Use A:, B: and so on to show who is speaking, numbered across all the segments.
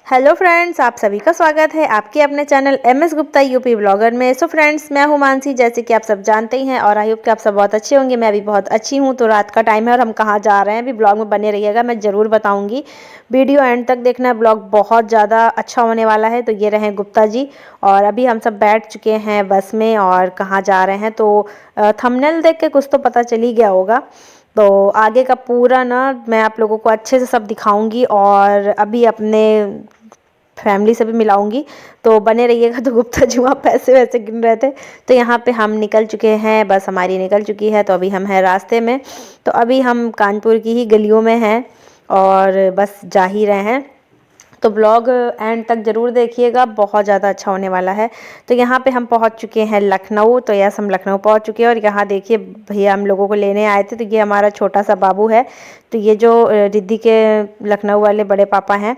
A: Hello friends, आप सभी का स्वागत है आपके अपने channel MS Gupta UP blogger में। सो फ्रेंड्स, मैं हूं मानसी, जैसे कि आप सब जानते ही हैं और आई होप कि आप सब बहुत अच्छे होंगे। मैं भी बहुत अच्छी हूं। तो रात का टाइम है और हम कहां जा रहे हैं अभी ब्लॉग में बने रहिएगा, मैं ज़रूर बताऊंगी। वीडियो एंड तक देखना, ब्लॉग बहुत ज़्यादा अच्छा होने वाला है। तो ये रहे गुप्ता जी और अभी हम सब बैठ चुके हैं बस में और कहाँ जा रहे हैं तो थंबनेल देख के कुछ तो पता चल ही गया होगा। तो आगे का पूरा ना मैं आप लोगों को अच्छे से सब दिखाऊंगी और अभी अपने फैमिली से भी मिलाऊंगी, तो बने रहिएगा। तो गुप्ता जी वहाँ पैसे वैसे गिन रहे थे। तो यहाँ पे हम निकल चुके हैं, बस हमारी निकल चुकी है। तो अभी हम हैं रास्ते में। तो अभी हम कानपुर की ही गलियों में हैं और बस जा ही रहे हैं। तो ब्लॉग एंड तक ज़रूर देखिएगा, बहुत ज़्यादा अच्छा होने वाला है। तो यहाँ पे हम पहुँच चुके हैं लखनऊ। तो यस, हम लखनऊ पहुँच चुके हैं और यहाँ देखिए भैया हम लोगों को लेने आए थे। तो ये हमारा छोटा सा बाबू है। तो ये जो रिद्धि के लखनऊ वाले बड़े पापा हैं,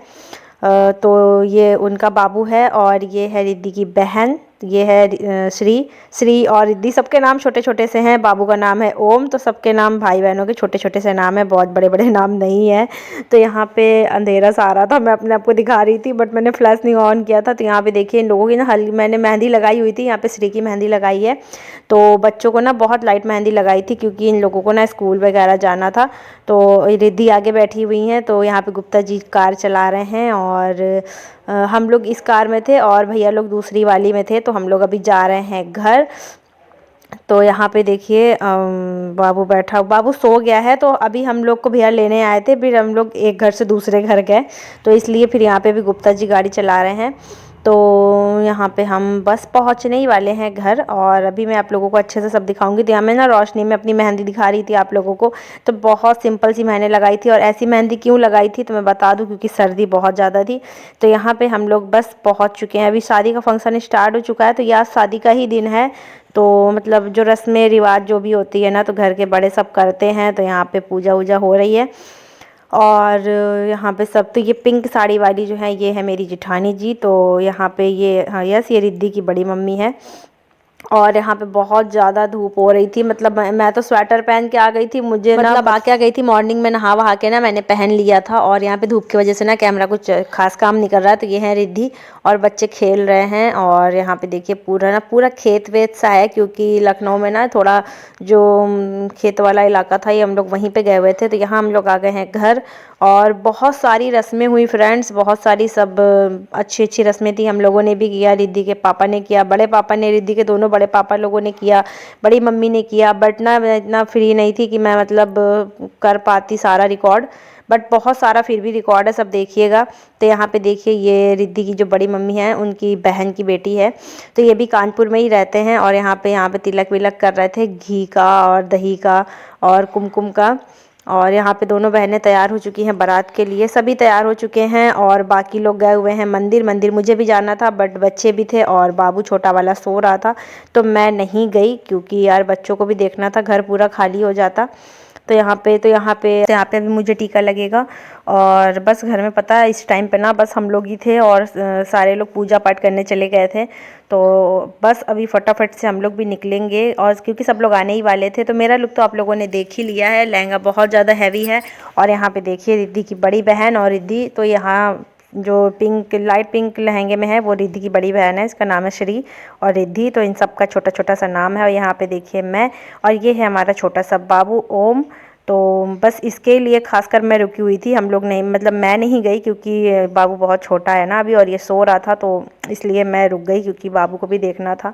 A: तो ये उनका बाबू है और ये है रिद्धि की बहन। ये है श्री और रिद्धि, सबके नाम छोटे छोटे से हैं। बाबू का नाम है ओम। तो सबके नाम भाई बहनों के छोटे छोटे से नाम है, बहुत बड़े बड़े नाम नहीं है। तो यहाँ पे अंधेरा सा आ रहा था, मैं अपने आप को दिखा रही थी बट मैंने फ्लैश नहीं ऑन किया था। तो यहाँ पे देखिए इन लोगों की ना मैंने मेहंदी लगाई हुई थी। यहाँ पे श्री की मेहंदी लगाई है। तो बच्चों को ना बहुत लाइट मेहंदी लगाई थी क्योंकि इन लोगों को ना स्कूल वगैरह जाना था। तो रिद्धि आगे बैठी हुई हैं। तो यहाँ पे गुप्ता जी कार चला रहे हैं और हम लोग इस कार में थे और भैया लोग दूसरी वाली में थे। तो हम लोग अभी जा रहे हैं घर। तो यहाँ पे देखिए बाबू बैठा, बाबू सो गया है। तो अभी हम लोग को भैया लेने आए थे, फिर हम लोग एक घर से दूसरे घर गए। तो इसलिए फिर यहाँ पे भी गुप्ता जी गाड़ी चला रहे हैं। तो यहाँ पे हम बस पहुँचने ही वाले हैं घर और अभी मैं आप लोगों को अच्छे से सब दिखाऊंगी। तो यहाँ मैं ना रोशनी में अपनी मेहंदी दिखा रही थी आप लोगों को। तो बहुत सिंपल सी मैंने लगाई थी और ऐसी मेहंदी क्यों लगाई थी तो मैं बता दूँ, क्योंकि सर्दी बहुत ज़्यादा थी। तो यहाँ पे हम लोग बस पहुँच चुके हैं। अभी शादी का फंक्शन स्टार्ट हो चुका है। तो यह शादी का ही दिन है। तो मतलब जो रस्में रिवाज जो भी होती है ना, तो घर के बड़े सब करते हैं। तो यहाँ पे पूजा वूजा हो रही है और यहाँ पे सब। तो ये पिंक साड़ी वाली जो है ये है मेरी जिठानी जी। तो यहाँ पे ये, हाँ यस, ये रिद्धि की बड़ी मम्मी है। और यहाँ पे बहुत ज़्यादा धूप हो रही थी, मतलब मैं तो स्वेटर पहन के आ गई थी। मुझे मतलब आ गई थी मॉर्निंग में, नहा वहा के ना मैंने पहन लिया था। और यहाँ पे धूप की वजह से ना कैमरा कुछ खास काम नहीं कर रहा है। तो ये है रिद्धि और बच्चे खेल रहे हैं। और यहाँ पे देखिए पूरा खेत वेत सा है, क्योंकि लखनऊ में ना थोड़ा जो खेत वाला इलाका था, ये हम लोग वहीं पे गए हुए थे। तो यहाँ हम लोग आ गए हैं घर और बहुत सारी रस्में हुई फ्रेंड्स, बहुत सारी सब अच्छी अच्छी रस्में थी। हम लोगों ने भी किया, रिद्धि के पापा ने किया, बड़े पापा ने, रिद्धि के दोनों बड़े पापा लोगों ने किया, बड़ी मम्मी ने किया। बट ना मैं इतना फ्री नहीं थी कि मैं मतलब कर पाती सारा रिकॉर्ड, बट बहुत सारा फिर भी रिकॉर्ड है, सब देखिएगा। तो यहाँ पे देखिए ये रिद्धि की जो बड़ी मम्मी है, उनकी बहन की बेटी है। तो ये भी कानपुर में ही रहते हैं और यहाँ पे तिलक विलक कर रहे थे, घी का और दही का और कुमकुम का। और यहाँ पे दोनों बहनें तैयार हो चुकी हैं बारात के लिए, सभी तैयार हो चुके हैं और बाकी लोग गए हुए हैं मंदिर मुझे भी जाना था बट बच्चे भी थे और बाबू छोटा वाला सो रहा था। तो मैं नहीं गई क्योंकि यार बच्चों को भी देखना था, घर पूरा खाली हो जाता। तो यहाँ पे भी मुझे टीका लगेगा। और बस घर में पता है इस टाइम पे ना बस हम लोग ही थे और सारे लोग पूजा पाठ करने चले गए थे। तो बस अभी फटाफट से हम लोग भी निकलेंगे और क्योंकि सब लोग आने ही वाले थे। तो मेरा लुक तो आप लोगों ने देख ही लिया है, लहंगा बहुत ज़्यादा हैवी है। और यहाँ पे देखिए रिद्धि की बड़ी बहन और रिद्धि, तो यहाँ जो पिंक लाइट पिंक लहंगे में है वो रिद्धि की बड़ी बहन है, इसका नाम है श्री और रिद्धि। तो इन सब का छोटा छोटा सा नाम है। और यहाँ पे देखिए मैं, और ये है हमारा छोटा सा बाबू ओम। तो बस इसके लिए खासकर मैं रुकी हुई थी, हम लोग नहीं, मतलब मैं नहीं गई क्योंकि बाबू बहुत छोटा है ना अभी और ये सो रहा था। तो इसलिए मैं रुक गई क्योंकि बाबू को भी देखना था।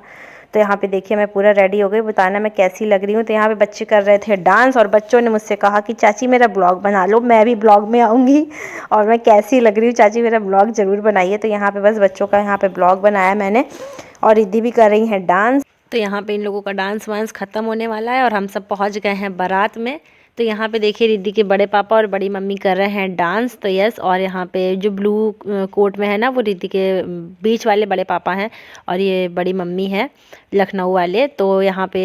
A: तो यहाँ पे देखिए मैं पूरा रेडी हो गई, बताना मैं कैसी लग रही हूँ। तो यहाँ पे बच्चे कर रहे थे डांस और बच्चों ने मुझसे कहा कि चाची मेरा ब्लॉग बना लो, मैं भी ब्लॉग में आऊँगी और मैं कैसी लग रही हूँ चाची मेरा ब्लॉग ज़रूर बनाइए। तो यहाँ पे बस बच्चों का यहाँ पे ब्लॉग बनाया मैंने और रिद्धि भी कर रही हैं डांस। तो यहाँ पे इन लोगों का डांस वांस ख़त्म होने वाला है और हम सब पहुँच गए हैं बारात में। तो यहाँ पे देखिए रिद्धि के बड़े पापा और बड़ी मम्मी कर रहे हैं डांस। तो यस, और यहाँ पे जो ब्लू कोट में है ना वो रिद्धि के बीच वाले बड़े पापा हैं और ये बड़ी मम्मी है लखनऊ वाले। तो यहाँ पे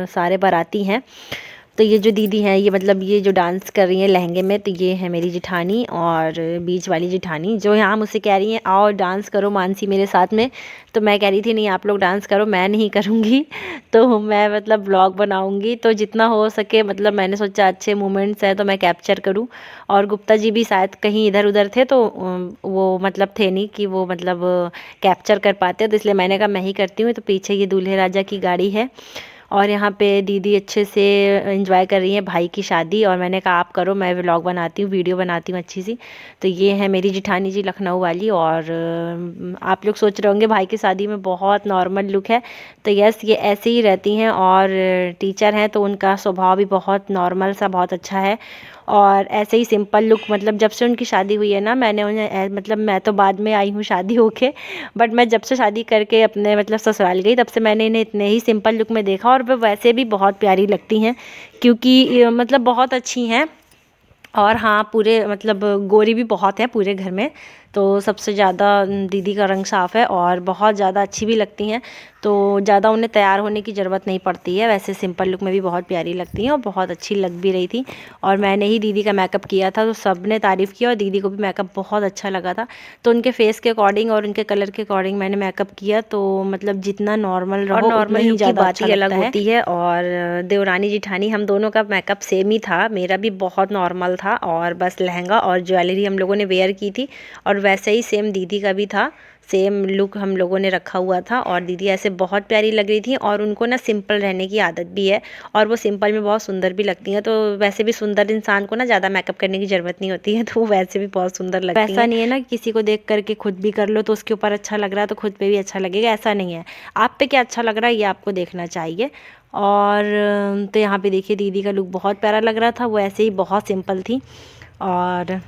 A: सारे बाराती हैं। तो ये जो दीदी हैं, ये मतलब ये जो डांस कर रही हैं लहंगे में, तो ये है मेरी जिठानी और बीच वाली जिठानी, जो यहाँ मुझसे कह रही हैं आओ डांस करो मानसी मेरे साथ में। तो मैं कह रही थी नहीं आप लोग डांस करो, मैं नहीं करूँगी। तो मैं मतलब ब्लॉग बनाऊँगी, तो जितना हो सके मतलब मैंने सोचा अच्छे मोमेंट्स हैं तो मैं कैप्चर करूँ। और गुप्ता जी भी शायद कहीं इधर उधर थे, तो वो मतलब थे नहीं कि वो मतलब कैप्चर कर पाते, तो इसलिए मैंने कहा मैं ही करती हूँ। तो पीछे ये दूल्हे राजा की गाड़ी है और यहाँ पे दीदी अच्छे से एंजॉय कर रही है भाई की शादी। और मैंने कहा आप करो, मैं व्लॉग बनाती हूँ, वीडियो बनाती हूँ अच्छी सी। तो ये है मेरी जिठानी जी लखनऊ वाली। और आप लोग सोच रहे होंगे भाई की शादी में बहुत नॉर्मल लुक है, तो यस ये ऐसे ही रहती हैं। और टीचर हैं तो उनका स्वभाव भी बहुत नॉर्मल सा बहुत अच्छा है। और ऐसे ही सिंपल लुक, मतलब जब से उनकी शादी हुई है ना, मैंने उन्हें मतलब मैं तो बाद में आई हूँ शादी होके, बट मैं जब से शादी करके अपने मतलब ससुराल गई तब से मैंने इन्हें इतने ही सिंपल लुक में देखा। और वो वैसे भी बहुत प्यारी लगती हैं, क्योंकि मतलब बहुत अच्छी हैं। और हाँ पूरे मतलब गोरी भी बहुत है पूरे घर में, तो सबसे ज़्यादा दीदी का रंग साफ़ है और बहुत ज़्यादा अच्छी भी लगती हैं। तो ज़्यादा उन्हें तैयार होने की ज़रूरत नहीं पड़ती है, वैसे सिंपल लुक में भी बहुत प्यारी लगती हैं और बहुत अच्छी लग भी रही थी। और मैंने ही दीदी का मेकअप किया था, तो सब ने तारीफ़ किया और दीदी को भी मेकअप बहुत अच्छा लगा था। तो उनके फेस के अकॉर्डिंग और उनके कलर के अकॉर्डिंग मैंने मेकअप किया, तो मतलब जितना नॉर्मल रहो उतना ही ज़्यादा बात ही अलग होती है। और देवरानी जिठानी हम दोनों का मेकअप सेम ही था, मेरा भी बहुत नॉर्मल था और बस लहंगा और ज्वेलरी हम लोगों ने वेयर की थी। और वैसे ही सेम दीदी का भी था, सेम लुक हम लोगों ने रखा हुआ था। और दीदी ऐसे बहुत प्यारी लग रही थी और उनको ना सिंपल रहने की आदत भी है और वो सिंपल में बहुत सुंदर भी लगती हैं। तो वैसे भी सुंदर इंसान को ना ज़्यादा मेकअप करने की ज़रूरत नहीं होती है, तो वो वैसे भी बहुत सुंदर लगती हैं। ऐसा नहीं है ना किसी को देख करके खुद भी कर लो तो उसके ऊपर अच्छा लग रहा है तो खुद पे भी अच्छा लगेगा, ऐसा नहीं है। आप पे क्या अच्छा लग रहा है ये आपको देखना चाहिए। और तो यहाँ पे देखिए दीदी का लुक बहुत प्यारा लग रहा था, वो ऐसे ही बहुत सिंपल थी। और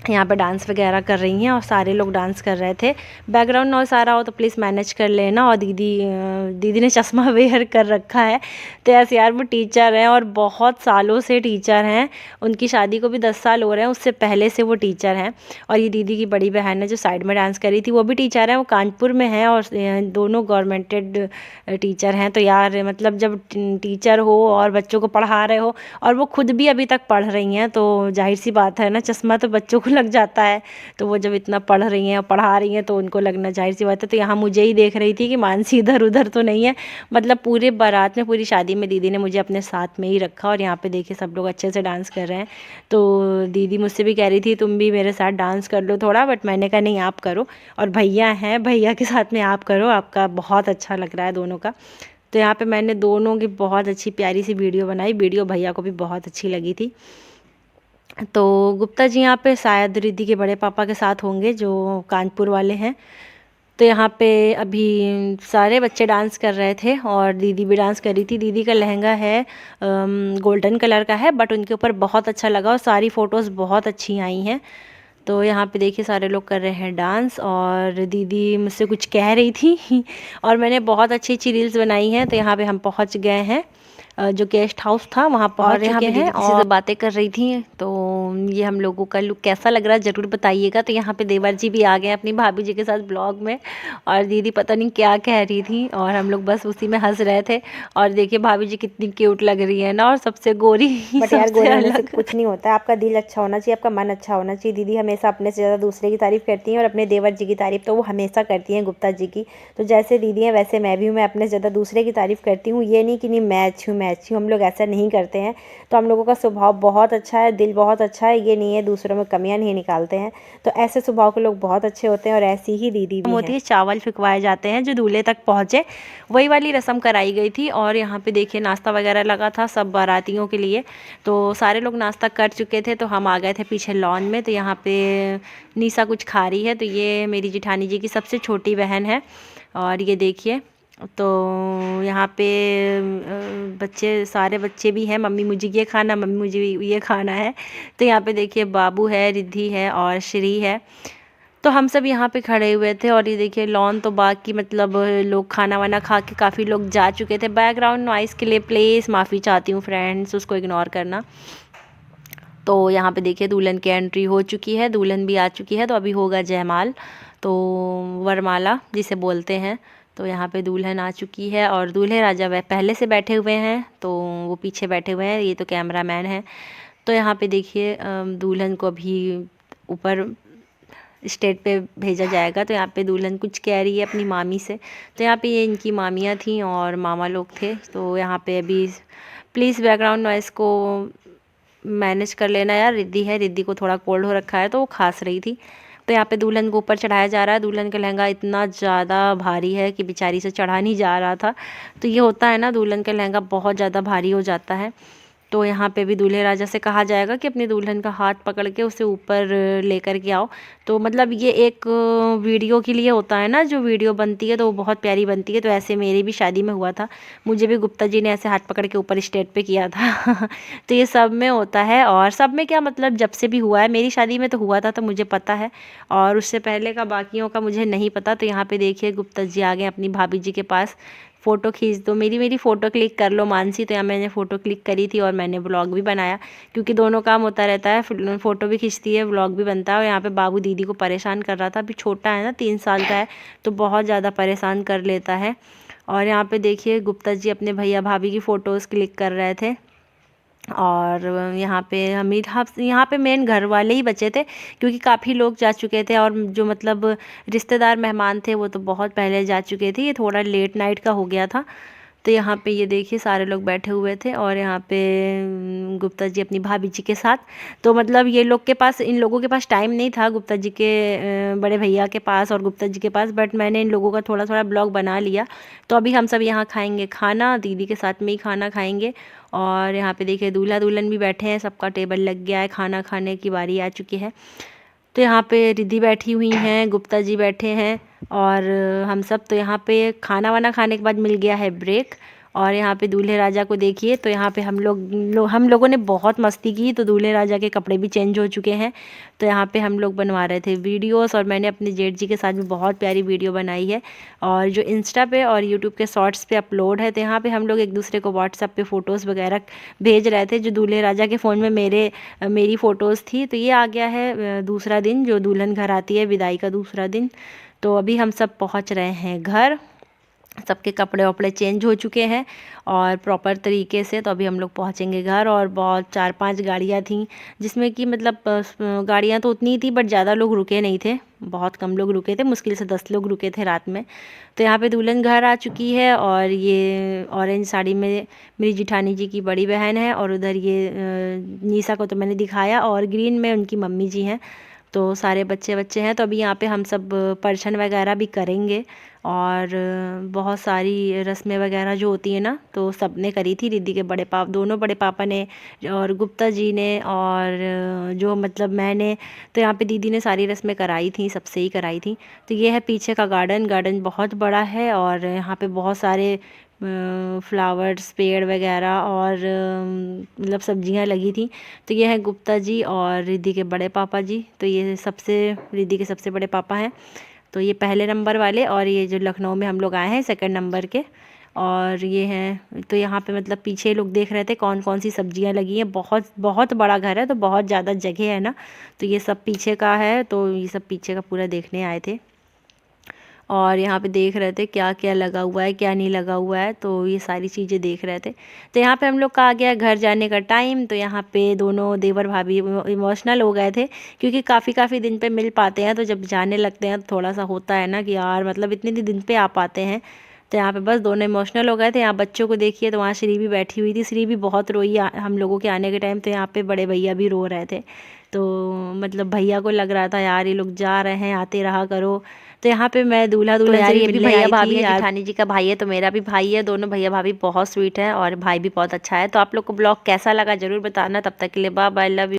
A: यहाँ पे डांस वगैरह कर रही हैं और सारे लोग डांस कर रहे थे। बैकग्राउंड नॉइस आ रहा हो तो प्लीज़ मैनेज कर लेना। और दीदी ने चश्मा वेयर कर रखा है, तो ऐसे यार वो टीचर हैं और बहुत सालों से टीचर हैं, उनकी शादी को भी 10 साल हो रहे हैं, उससे पहले से वो टीचर हैं। और ये दीदी की बड़ी बहन है जो साइड में डांस कर रही थी, वो भी टीचर हैं, वो कानपुर में है और दोनों गवर्नमेंटेड टीचर हैं। तो यार मतलब जब टीचर हो और बच्चों को पढ़ा रहे हो और वो खुद भी अभी तक पढ़ रही हैं, तो जाहिर सी बात है ना, चश्मा तो बच्चों को लग जाता है। तो वो जब इतना पढ़ रही हैं और पढ़ा रही हैं तो उनको लगना जाहिर सी बात है। तो यहाँ मुझे ही देख रही थी कि मानसी इधर उधर तो नहीं है, मतलब पूरे बारात में पूरी शादी में दीदी ने मुझे अपने साथ में ही रखा। और यहाँ पे देखिए सब लोग अच्छे से डांस कर रहे हैं। तो दीदी मुझसे भी कह रही थी तुम भी मेरे साथ डांस कर लो थोड़ा, बट मैंने कहा नहीं आप करो। और भैया हैं, भैया के साथ में आप करो, आपका बहुत अच्छा लग रहा है दोनों का। तो यहाँ पे मैंने दोनों की बहुत अच्छी प्यारी सी वीडियो बनाई, वीडियो भैया को भी बहुत अच्छी लगी थी। तो गुप्ता जी यहाँ पे शायद रिद्धि के बड़े पापा के साथ होंगे जो कानपुर वाले हैं। तो यहाँ पे अभी सारे बच्चे डांस कर रहे थे और दीदी भी डांस कर रही थी। दीदी का लहंगा है गोल्डन कलर का है, बट उनके ऊपर बहुत अच्छा लगा और सारी फ़ोटोज़ बहुत अच्छी आई हैं। तो यहाँ पे देखिए सारे लोग कर रहे हैं डांस और दीदी मुझसे कुछ कह रही थी और मैंने बहुत अच्छी अच्छी रील्स बनाई हैं। तो यहाँ पे हम पहुँच गए हैं, जो गेस्ट हाउस था वहाँ पहुँच चुके हैं और बातें कर रही थी। तो ये हम लोगों का लुक कैसा लग रहा है ज़रूर बताइएगा। तो यहाँ पे देवर जी भी आ गए अपनी भाभी जी के साथ ब्लॉग में, और दीदी पता नहीं क्या कह रही थी और हम लोग बस उसी में हंस रहे थे। और देखिए भाभी जी कितनी क्यूट लग रही है ना, और सबसे गोरी
B: बट यार गोरे होने से कुछ नहीं होता है, आपका दिल अच्छा होना चाहिए, आपका मन अच्छा होना चाहिए। दीदी हमेशा अपने से ज़्यादा दूसरे की तारीफ़ करती हैं और अपने देवर जी की तारीफ़ तो वो हमेशा करती हैं गुप्ता जी की। तो जैसे दीदी हैं वैसे मैं भी हूँ, मैं अपने से ज़्यादा दूसरे की तारीफ़ करती हूँ। ये नहीं कि नहीं मैं अच्छी हूँ मैं अच्छी हूँ, हम लोग ऐसा नहीं करते हैं। तो हम लोगों का स्वभाव बहुत अच्छा है, दिल बहुत अच्छा है, ये नहीं है दूसरों में कमियाँ नहीं निकालते हैं। तो ऐसे स्वभाव के लोग बहुत अच्छे होते हैं और ऐसी ही दीदी भी
A: होती
B: हैं।
A: है। चावल फिकवाए जाते हैं जो दूल्हे तक पहुँचे, वही वाली रस्म कराई गई थी। और यहाँ पे देखिए नाश्ता वगैरह लगा था सब बारातियों के लिए, तो सारे लोग नाश्ता कर चुके थे। तो हम आ गए थे पीछे लॉन में। तो यहाँ पे निशा कुछ खा रही है, तो ये मेरी जिठानी जी की सबसे छोटी बहन है। और ये देखिए तो यहाँ पे बच्चे सारे बच्चे भी हैं, मम्मी मुझे ये खाना, मम्मी मुझे ये खाना है। तो यहाँ पे देखिए बाबू है, रिद्धि है और श्री है। तो हम सब यहाँ पे खड़े हुए थे और ये देखिए लॉन तो बाकी मतलब लोग खाना वाना खा के काफ़ी लोग जा चुके थे। बैकग्राउंड नॉइज़ के लिए प्लीज़ माफ़ी चाहती हूँ फ्रेंड्स, उसको इग्नोर करना। तो यहाँ पे देखिए दुल्हन की एंट्री हो चुकी है, दुल्हन भी आ चुकी है। तो अभी होगा जयमाल, तो वरमाला जिसे बोलते हैं। तो यहाँ पे दुल्हन आ चुकी है और दूल्हे राजा वह पहले से बैठे हुए हैं, तो वो पीछे बैठे हुए हैं, ये तो कैमरामैन है। तो यहाँ पे देखिए दुल्हन को अभी ऊपर स्टेज पे भेजा जाएगा। तो यहाँ पे दुल्हन कुछ कह रही है अपनी मामी से। तो यहाँ पे ये इनकी मामियाँ थी और मामा लोग थे। तो यहाँ पे अभी प्लीज़ बैकग्राउंड नॉइस को मैनेज कर लेना यार। रिद्धि है, रिद्धि को थोड़ा कोल्ड हो रखा है तो वो खांस रही थी। तो यहाँ पे दुल्हन को ऊपर चढ़ाया जा रहा है। दुल्हन का लहंगा इतना ज़्यादा भारी है कि बेचारी से चढ़ा नहीं जा रहा था। तो ये होता है ना, दुल्हन का लहंगा बहुत ज़्यादा भारी हो जाता है। तो यहाँ पे भी दूल्हे राजा से कहा जाएगा कि अपनी दुल्हन का हाथ पकड़ के उसे ऊपर लेकर के आओ। तो मतलब ये एक वीडियो के लिए होता है ना, जो वीडियो बनती है तो वो बहुत प्यारी बनती है। तो ऐसे मेरी भी शादी में हुआ था, मुझे भी गुप्ता जी ने ऐसे हाथ पकड़ के ऊपर स्टेज पे किया था। तो ये सब में होता है, और सब में क्या मतलब जब से भी हुआ है, मेरी शादी में तो हुआ था तो मुझे पता है, और उससे पहले का बाकियों का मुझे नहीं पता। तो यहाँ पे देखिए गुप्ता जी आ गए अपनी भाभी जी के पास। फ़ोटो खींच दो, मेरी फ़ोटो क्लिक कर लो मानसी। तो यहाँ मैंने फ़ोटो क्लिक करी थी और मैंने व्लॉग भी बनाया, क्योंकि दोनों काम होता रहता है, फ़ोटो भी खींचती है, व्लॉग भी बनता है। और यहाँ पे बाबू दीदी को परेशान कर रहा था, अभी छोटा है ना, 3 साल का है, तो बहुत ज़्यादा परेशान कर लेता है। और यहाँ पे देखिए गुप्ता जी अपने भैया भाभी की फ़ोटोज़ क्लिक कर रहे थे। और यहाँ पे मेन घर वाले ही बचे थे, क्योंकि काफ़ी लोग जा चुके थे, और जो मतलब रिश्तेदार मेहमान थे वो तो बहुत पहले जा चुके थे। ये थोड़ा लेट नाइट का हो गया था। तो यहाँ पे ये देखिए सारे लोग बैठे हुए थे, और यहाँ पे गुप्ता जी अपनी भाभी जी के साथ। तो मतलब ये लोग के पास, इन लोगों के पास टाइम नहीं था, गुप्ता जी के बड़े भैया के पास और गुप्ता जी के पास, बट मैंने इन लोगों का थोड़ा थोड़ा ब्लॉग बना लिया। तो अभी हम सब यहाँ खाएंगे खाना, दीदी के साथ में ही खाना खाएंगे। और यहाँ पे देखिए दूल्हा दुल्हन भी बैठे हैं, सबका टेबल लग गया है, खाना खाने की बारी आ चुकी है। तो यहाँ पे रिद्धि बैठी हुई हैं, गुप्ता जी बैठे हैं, और हम सब। तो यहाँ पे खाना वाना खाने के बाद मिल गया है ब्रेक। और यहाँ पे दूल्हे राजा को देखिए, तो यहाँ पे हम लोगों ने बहुत मस्ती की। तो दूल्हे राजा के कपड़े भी चेंज हो चुके हैं। तो यहाँ पे हम लोग बनवा रहे थे वीडियोस, और मैंने अपने जेठ जी के साथ भी बहुत प्यारी वीडियो बनाई है, और जो इंस्टा पे और यूट्यूब के शॉर्ट्स पे अपलोड है। तो यहाँ पे हम लोग एक दूसरे को व्हाट्सएप पे फ़ोटोज़ वगैरह भेज रहे थे। जो दूल्हे राजा के फ़ोन में मेरी फ़ोटोज़ थी। तो ये आ गया है दूसरा दिन, जो दुल्हन घर आती है, विदाई का दूसरा दिन। तो अभी हम सब पहुँच रहे हैं घर, सबके कपड़े वपड़े चेंज हो चुके हैं और प्रॉपर तरीके से। तो अभी हम लोग पहुँचेंगे घर, और बहुत 4-5 गाड़ियाँ थीं, जिसमें कि मतलब गाड़ियाँ तो उतनी थी, बट ज़्यादा लोग रुके नहीं थे, बहुत कम लोग रुके थे, मुश्किल से 10 लोग रुके थे रात में। तो यहाँ पे दुल्हन घर आ चुकी है, और ये ऑरेंज साड़ी में मेरी जिठानी जी की बड़ी बहन है, और उधर ये निशा को तो मैंने दिखाया, और ग्रीन में उनकी मम्मी जी हैं। तो सारे बच्चे हैं। तो अभी यहाँ पे हम सब परछन वगैरह भी करेंगे, और बहुत सारी रस्में वगैरह जो होती है ना, तो सब ने करी थी। रिद्धि के दोनों बड़े पापा ने, और गुप्ता जी ने, और जो मतलब मैंने। तो यहाँ पे दीदी ने सारी रस्में कराई थी, सबसे ही कराई थी। तो ये है पीछे का गार्डन बहुत बड़ा है, और यहाँ पे बहुत सारे फ्लावर्स, पेड़ वगैरह, और मतलब सब्जियां लगी थी। तो ये है गुप्ता जी और रिद्धि के बड़े पापा जी। तो ये रिद्धि के सबसे बड़े पापा हैं। तो ये पहले नंबर वाले, और ये जो लखनऊ में हम लोग आए हैं सेकंड नंबर के, और ये हैं। तो यहाँ पे मतलब पीछे लोग देख रहे थे कौन कौन सी सब्जियां लगी हैं। बहुत बहुत बड़ा घर है, तो बहुत ज़्यादा जगह है ना। तो ये सब पीछे का है, तो ये सब पीछे का पूरा देखने आए थे, और यहाँ पे देख रहे थे क्या क्या लगा हुआ है, क्या नहीं लगा हुआ है। तो ये सारी चीज़ें देख रहे थे। तो यहाँ पे हम लोग का आ गया घर जाने का टाइम। तो यहाँ पे दोनों देवर भाभी इमोशनल हो गए थे, क्योंकि काफ़ी दिन पे मिल पाते हैं। तो जब जाने लगते हैं तो थोड़ा सा होता है ना कि यार मतलब इतने दिन पे आ पाते हैं। तो यहाँ पे बस दोनों इमोशनल हो गए थे। यहाँ बच्चों को देखिए, तो वहाँ श्री भी बैठी हुई थी। श्री भी बहुत रोई हम लोगों के आने के टाइम। तो यहाँ पे बड़े भैया भी रो रहे थे। तो मतलब भैया को लग रहा था यार ये लोग जा रहे हैं, आते रहा करो। तो यहाँ पे मैं दूल्हा दुल्हन
B: यार
A: से
B: ये भी
A: मिलने
B: भैया
A: आई
B: भाभी
A: थी।
B: है, जिठानी जी का भाई है, तो मेरा भी भाई है। दोनों भैया भाभी बहुत स्वीट है, और भाई भी बहुत अच्छा है। तो आप लोग को ब्लॉग कैसा लगा ज़रूर बताना। तब तक के लिए बाय बाय, लव यू।